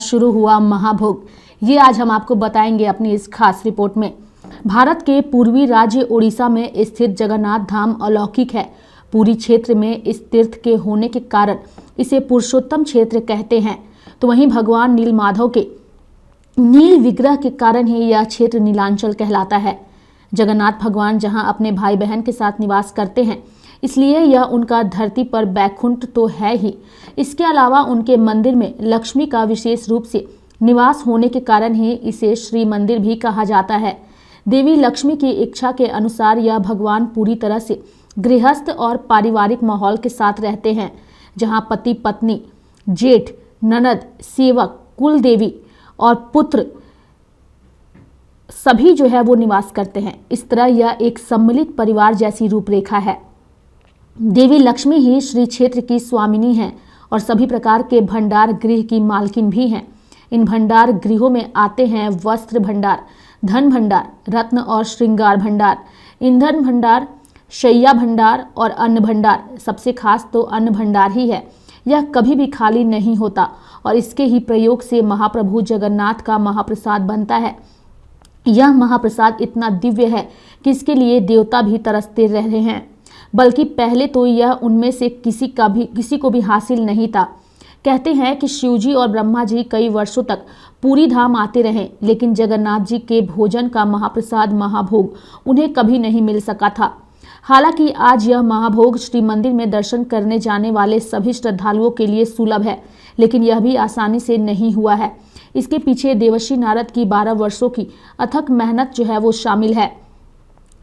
शुरू हुआ महाभोग, ये आज हम आपको बताएंगे अपनी इस खास रिपोर्ट में। भारत के पूर्वी राज्य उड़ीसा में स्थित जगन्नाथ धाम अलौकिक है। पूरी क्षेत्र में इस तीर्थ के होने के कारण इसे पुरुषोत्तम क्षेत्र कहते हैं। तो वहीं भगवान नीलमाधव के नील विग्रह के कारण ही यह क्षेत्र नीलांचल कहलाता है। जगन्नाथ भगवान जहां अपने भाई बहन के साथ निवास करते हैं, इसलिए यह उनका धरती पर बैकुंठ तो है ही। इसके अलावा उनके मंदिर में लक्ष्मी का विशेष रूप से निवास होने के कारण ही इसे श्री मंदिर भी कहा जाता है। देवी लक्ष्मी की इच्छा के अनुसार यह भगवान पूरी तरह से गृहस्थ और पारिवारिक माहौल के साथ रहते हैं, जहां पति पत्नी, जेठ, ननद, सेवक, कुल देवी और पुत्र सभी जो है वो निवास करते हैं। इस तरह यह एक सम्मिलित परिवार जैसी रूपरेखा है। देवी लक्ष्मी ही श्री क्षेत्र की स्वामिनी हैं और सभी प्रकार के भंडार गृह की मालकिन भी हैं। इन भंडार गृहों में आते हैं वस्त्र भंडार, धन भंडार, रत्न और श्रृंगार भंडार, ईंधन भंडार, शैया भंडार और अन्न भंडार। सबसे खास तो अन्न भंडार ही है। यह कभी भी खाली नहीं होता और इसके ही प्रयोग से महाप्रभु जगन्नाथ का महाप्रसाद बनता है। यह महाप्रसाद इतना दिव्य है कि इसके लिए देवता भी तरसते रहे हैं, बल्कि पहले तो यह उनमें से किसी को भी हासिल नहीं था। कहते हैं कि शिवजी और ब्रह्मा जी कई वर्षों तक पूरी धाम आते रहे, लेकिन जगन्नाथ जी के भोजन का महाप्रसाद महाभोग उन्हें कभी नहीं मिल सका था। हालांकि आज यह महाभोग श्री मंदिर में दर्शन करने जाने वाले सभी श्रद्धालुओं के लिए सुलभ है, लेकिन यह भी आसानी से नहीं हुआ है। इसके पीछे देवर्षि नारद की 12 वर्षों की अथक मेहनत जो है वो शामिल है।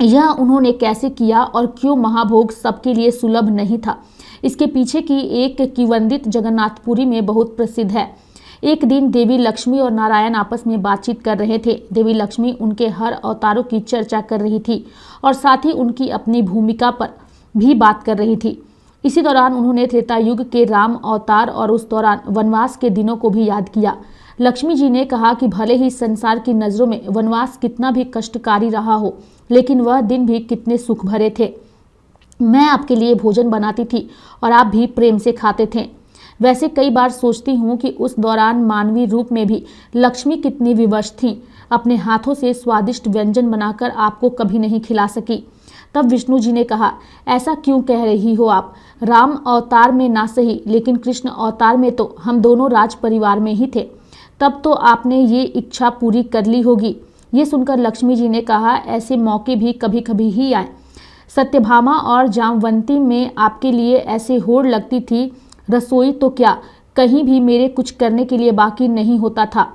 यह उन्होंने कैसे किया और क्यों महाभोग सबके लिए सुलभ नहीं था, इसके पीछे की एक किंवदंती जगन्नाथपुरी में बहुत प्रसिद्ध है। एक दिन देवी लक्ष्मी और नारायण आपस में बातचीत कर रहे थे। देवी लक्ष्मी उनके हर अवतारों की चर्चा कर रही थी और साथ ही उनकी अपनी भूमिका पर भी बात कर रही थी। इसी दौरान उन्होंने त्रेता युग के राम अवतार और उस दौरान वनवास के दिनों को भी याद किया। लक्ष्मी जी ने कहा कि भले ही संसार की नज़रों में वनवास कितना भी कष्टकारी रहा हो, लेकिन वह दिन भी कितने सुख भरे थे। मैं आपके लिए भोजन बनाती थी और आप भी प्रेम से खाते थे। वैसे कई बार सोचती हूँ कि उस दौरान मानवीय रूप में भी लक्ष्मी कितनी विवश थीं। अपने हाथों से स्वादिष्ट व्यंजन बनाकर आपको कभी नहीं खिला सकी। तब विष्णु जी ने कहा, ऐसा क्यों कह रही हो आप? राम अवतार में ना सही, लेकिन कृष्ण अवतार में तो हम दोनों राज परिवार में ही थे। तब तो आपने ये इच्छा पूरी कर ली होगी। ये सुनकर लक्ष्मी जी ने कहा, ऐसे मौके भी कभी कभी ही आए। सत्यभामा और जामवंती में आपके लिए ऐसे होड़ लगती थी, रसोई तो क्या कहीं भी मेरे कुछ करने के लिए बाकी नहीं होता था।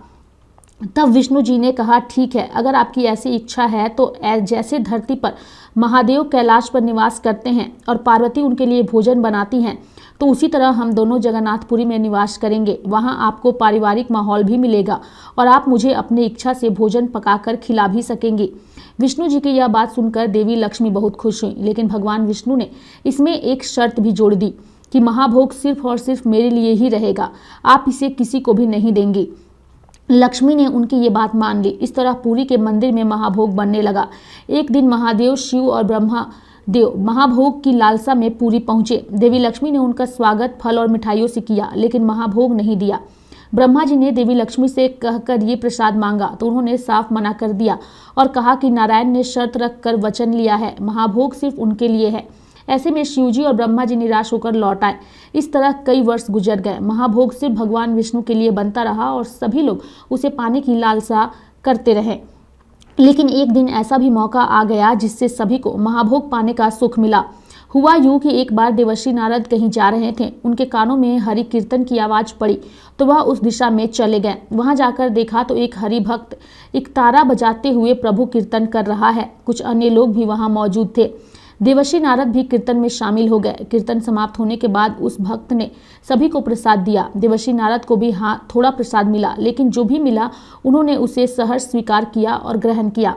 तब विष्णु जी ने कहा, ठीक है, अगर आपकी ऐसी इच्छा है तो जैसे धरती पर महादेव कैलाश पर निवास करते हैं और पार्वती उनके लिए भोजन बनाती हैं, तो उसी तरह हम दोनों जगन्नाथपुरी में निवास करेंगे। वहाँ आपको पारिवारिक माहौल भी मिलेगा और आप मुझे अपनी इच्छा से भोजन पकाकर खिला भी सकेंगे। विष्णु जी की यह बात सुनकर देवी लक्ष्मी बहुत खुश हुई, लेकिन भगवान विष्णु ने इसमें एक शर्त भी जोड़ दी कि महाभोग सिर्फ और सिर्फ मेरे लिए ही रहेगा, आप इसे किसी को भी नहीं देंगी। लक्ष्मी ने उनकी ये बात मान ली। इस तरह पुरी के मंदिर में महाभोग बनने लगा। एक दिन महादेव शिव और ब्रह्मा देव महाभोग की लालसा में पुरी पहुंचे। देवी लक्ष्मी ने उनका स्वागत फल और मिठाइयों से किया, लेकिन महाभोग नहीं दिया। ब्रह्मा जी ने देवी लक्ष्मी से कहकर ये प्रसाद मांगा तो उन्होंने साफ मना कर दिया और कहा कि नारायण ने शर्त रखकर वचन लिया है, महाभोग सिर्फ उनके लिए है। ऐसे में शिवजी और ब्रह्मा जी निराश होकर लौट आए। इस तरह कई वर्ष गुजर गए। महाभोग सिर्फ भगवान विष्णु के लिए बनता रहा और सभी लोग उसे पाने की लालसा करते रहे। लेकिन एक दिन ऐसा भी मौका आ गया जिससे सभी को महाभोग पाने का सुख मिला। हुआ यूं कि एक बार देवर्षि नारद कहीं जा रहे थे। उनके कानों में हरि कीर्तन की आवाज पड़ी तो वह उस दिशा में चले गए। वहां जाकर देखा तो एक हरि भक्त एक तारा बजाते हुए प्रभु कीर्तन कर रहा है। कुछ अन्य लोग भी वहां मौजूद थे। देवर्षि नारद भी कीर्तन में शामिल हो गए। कीर्तन समाप्त होने के बाद उस भक्त ने सभी को प्रसाद दिया। देवर्षि नारद को भी थोड़ा प्रसाद मिला, लेकिन जो भी मिला उन्होंने उसे सहर्ष स्वीकार किया और ग्रहण किया।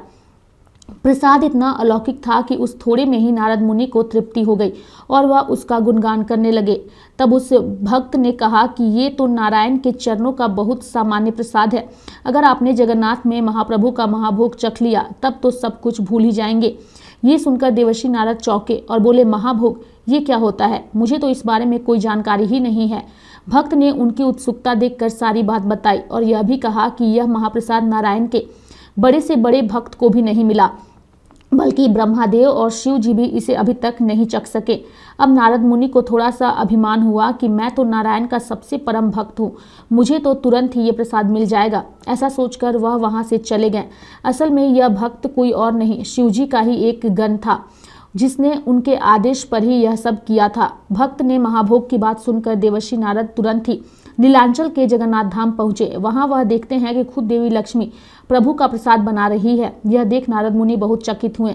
प्रसाद इतना अलौकिक था कि उस थोड़े में ही नारद मुनि को तृप्ति हो गई और वह उसका गुणगान करने लगे। तब उस भक्त ने कहा कि ये तो नारायण के चरणों का बहुत सामान्य प्रसाद है। अगर आपने जगन्नाथ में महाप्रभु का महाभोग चख लिया तब तो सब कुछ भूल ही जाएंगे। ये सुनकर देवर्षि नारद चौंके और बोले, महाभोग ये क्या होता है? मुझे तो इस बारे में कोई जानकारी ही नहीं है। भक्त ने उनकी उत्सुकता देखकर सारी बात बताई और यह भी कहा कि यह महाप्रसाद नारायण के बड़े से बड़े भक्त को भी नहीं मिला, बल्कि ब्रह्मादेव और शिव जी भी इसे अभी तक नहीं चख सके। अब नारद मुनि को थोड़ा सा अभिमान हुआ कि मैं तो नारायण का सबसे परम भक्त हूँ, मुझे तो तुरंत ही ये प्रसाद मिल जाएगा। ऐसा सोचकर वह वहां से चले गए। असल में यह भक्त कोई और नहीं, शिव जी का ही एक गण था, जिसने उनके आदेश पर ही यह सब किया था। भक्त ने महाभोग की बात सुनकर देवर्षि नारद तुरंत ही नीलांचल के जगन्नाथ धाम पहुंचे। वहां वह देखते हैं कि खुद देवी लक्ष्मी प्रभु का प्रसाद बना रही है। यह देख नारद मुनि बहुत चकित हुए।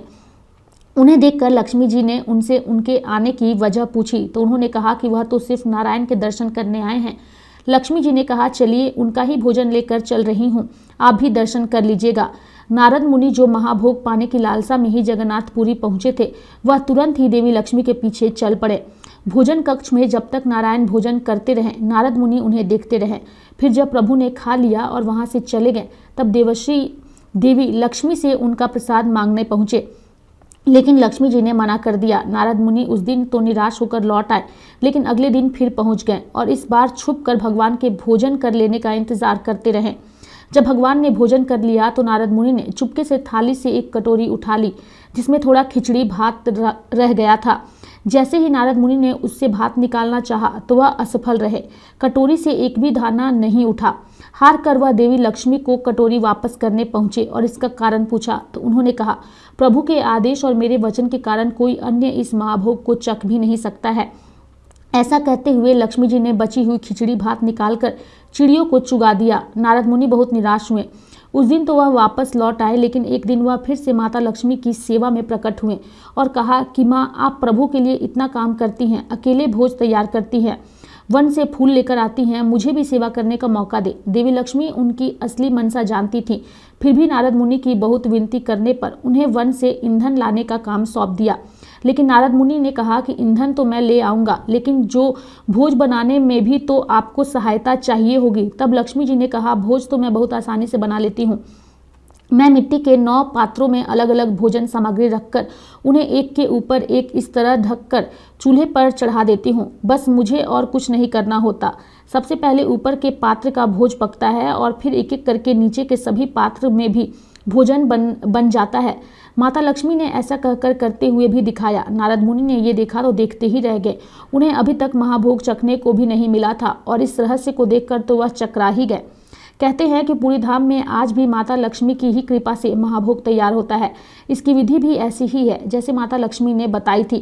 उन्हें देखकर लक्ष्मी जी ने उनसे उनके आने की वजह पूछी तो उन्होंने कहा कि वह तो सिर्फ नारायण के दर्शन करने आए हैं। लक्ष्मी जी ने कहा, चलिए उनका ही भोजन लेकर चल रही हूँ, आप भी दर्शन कर लीजिएगा। नारद मुनि जो महाभोग पाने की लालसा में ही जगन्नाथपुरी पहुंचे थे, वह तुरंत ही देवी लक्ष्मी के पीछे चल पड़े। भोजन कक्ष में जब तक नारायण भोजन करते रहे, नारद मुनि उन्हें देखते रहे। फिर जब प्रभु ने खा लिया और वहां से चले गए, तब देवी लक्ष्मी से उनका प्रसाद मांगने पहुंचे, लेकिन लक्ष्मी जी ने मना कर दिया। नारद मुनि उस दिन तो निराश होकर लौट आए, लेकिन अगले दिन फिर पहुंच गए और इस बार छुप कर भगवान के भोजन कर लेने का इंतजार करते रहे। जब भगवान ने भोजन कर लिया तो नारद मुनि ने चुपके से थाली से एक कटोरी उठा ली, जिसमें थोड़ा खिचड़ी भात रह गया था। जैसे ही नारद मुनि ने उससे भात निकालना चाहा तो वह असफल रहे। कटोरी से एक भी दाना नहीं उठा। हार कर वह देवी लक्ष्मी को कटोरी वापस करने पहुंचे और इसका कारण पूछा तो उन्होंने कहा, प्रभु के आदेश और मेरे वचन के कारण कोई अन्य इस महाभोग को चख भी नहीं सकता है। ऐसा कहते हुए लक्ष्मी जी ने बची हुई खिचड़ी भात निकालकर चिड़ियों को चुगा दिया। नारद मुनि बहुत निराश हुए। उस दिन तो वह वापस लौट आए, लेकिन एक दिन वह फिर से माता लक्ष्मी की सेवा में प्रकट हुए और कहा कि माँ, आप प्रभु के लिए इतना काम करती हैं, अकेले भोज तैयार करती हैं, वन से फूल लेकर आती हैं, मुझे भी सेवा करने का मौका दे। देवी लक्ष्मी उनकी असली मनसा जानती थी, फिर भी नारद मुनि की बहुत विनती करने पर उन्हें वन से ईंधन लाने का काम सौंप दिया। लेकिन नारद मुनि ने कहा कि ईंधन तो मैं ले आऊंगा, लेकिन जो भोज बनाने में भी तो आपको सहायता चाहिए होगी। तब लक्ष्मी जी ने कहा, भोज तो मैं बहुत आसानी से बना लेती हूँ। मैं मिट्टी के 9 पात्रों में अलग अलग भोजन सामग्री रखकर उन्हें एक के ऊपर एक इस तरह ढककर चूल्हे पर चढ़ा देती हूँ। बस मुझे और कुछ नहीं करना होता। सबसे पहले ऊपर के पात्र का भोज पकता है और फिर एक एक करके नीचे के सभी पात्र में भी भोजन बन जाता है। माता लक्ष्मी ने ऐसा कहकर करते हुए भी दिखाया। नारद मुनि ने ये देखा तो देखते ही रह गए। उन्हें अभी तक महाभोग चखने को भी नहीं मिला था और इस रहस्य को देखकर तो वह चकरा ही गए। कहते हैं कि पूरी धाम में आज भी माता लक्ष्मी की ही कृपा से महाभोग तैयार होता है। इसकी विधि भी ऐसी ही है जैसे माता लक्ष्मी ने बताई थी।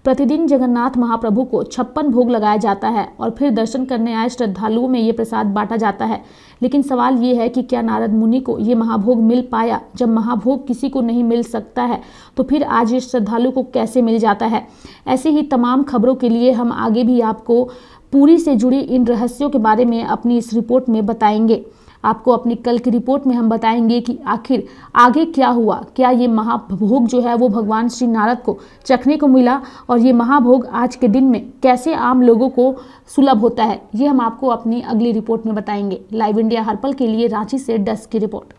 प्रतिदिन जगन्नाथ महाप्रभु को 56 भोग लगाया जाता है और फिर दर्शन करने आए श्रद्धालुओं में ये प्रसाद बांटा जाता है। लेकिन सवाल ये है कि क्या नारद मुनि को ये महाभोग मिल पाया? जब महाभोग किसी को नहीं मिल सकता है तो फिर आज ये श्रद्धालु को कैसे मिल जाता है? ऐसे ही तमाम खबरों के लिए हम आगे भी आपको पूरी से जुड़ी इन रहस्यों के बारे में अपनी इस रिपोर्ट में बताएंगे। आपको अपनी कल की रिपोर्ट में हम बताएंगे कि आखिर आगे क्या हुआ, क्या ये महाभोग जो है वो भगवान श्री नारद को चखने को मिला और ये महाभोग आज के दिन में कैसे आम लोगों को सुलभ होता है, ये हम आपको अपनी अगली रिपोर्ट में बताएंगे। लाइव इंडिया हर पल के लिए रांची से डेस्क की रिपोर्ट।